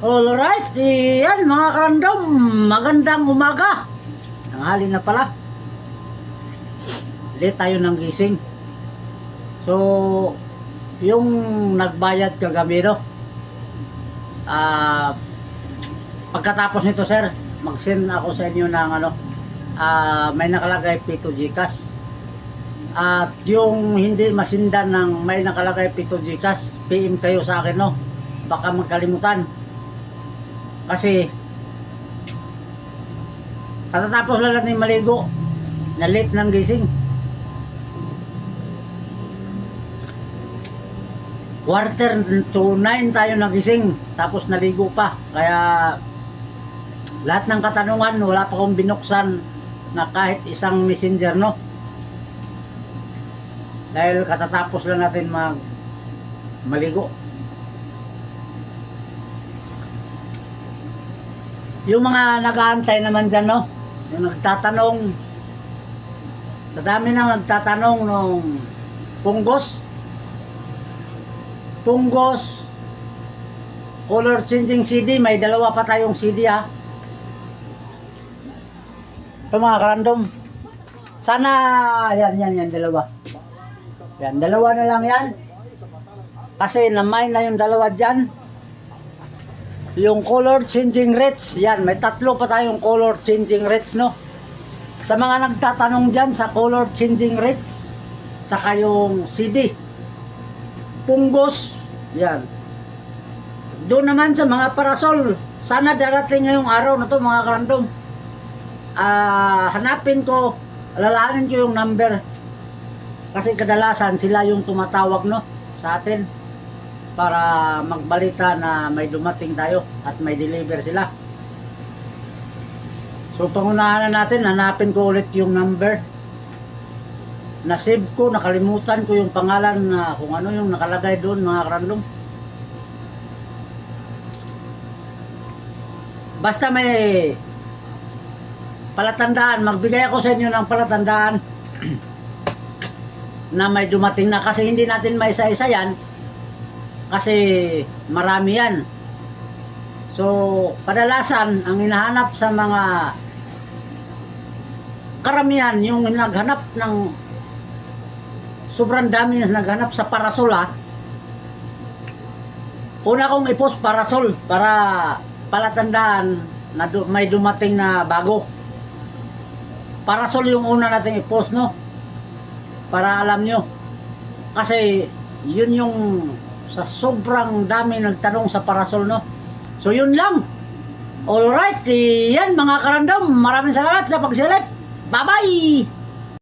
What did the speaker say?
Alright, yan mga karandom, magandang umaga. Tanghali na pala. Late tayo ng gising. So, yung nagbayad kagabi, no? Pagkatapos nito, sir, mag-send ako sa inyo ng may nakalagay Pito Gcash. At yung hindi masindan ng may nakalagay Pito Gcash, PM kayo sa akin, no? Baka magkalimutan. Kasi katatapos lang natin maligo, na late ng gising. Quarter to 9 tayo nagising, tapos naligo pa. Kaya lahat ng katanungan wala pa akong binuksan na kahit isang messenger, no? Dahil katatapos lang natin maligo. Yung mga nag-aantay naman dyan, no? Yung nagtatanong, sa dami nang nagtatanong nung punggos, color changing CD, may dalawa pa tayong CD, ha. Ito mga karandom, sana, yan, dalawa. Yan, dalawa na lang yan. Kasi namay na yung dalawa dyan. Yung color changing rates, yan, may tatlo pa tayong color changing rates, no? Sa mga nagtatanong dyan sa color changing rates, saka yung CD, punggos, yan. Doon naman sa mga parasol, sana darating ngayong araw na to mga karandom. Hanapin ko, alalahanin ko yung number. Kasi kadalasan sila yung tumatawag, no, sa atin, para magbalita na may dumating tayo at may deliver sila. So pangunahan na natin, hanapin ko ulit yung number. Na-save ko, nakalimutan ko yung pangalan na kung ano yung nakalagay doon mga karandom. Basta may palatandaan, magbigay ako sa inyo ng palatandaan na may dumating na, kasi hindi natin maisa-isa yan. Kasi marami yan. So, kadalasan, ang hinahanap sa mga karamihan, yung naghanap ng sobrang dami na naghanap sa parasol, ha. Una kong i-post parasol para palatandaan na may dumating na bago. Parasol yung una nating i-post, no? Para alam nyo. Kasi yun yung sa sobrang dami nagtanong sa parasol, no? So yun lang. Alright, yan mga karandom, maraming salamat sa pagsilip. Bye bye.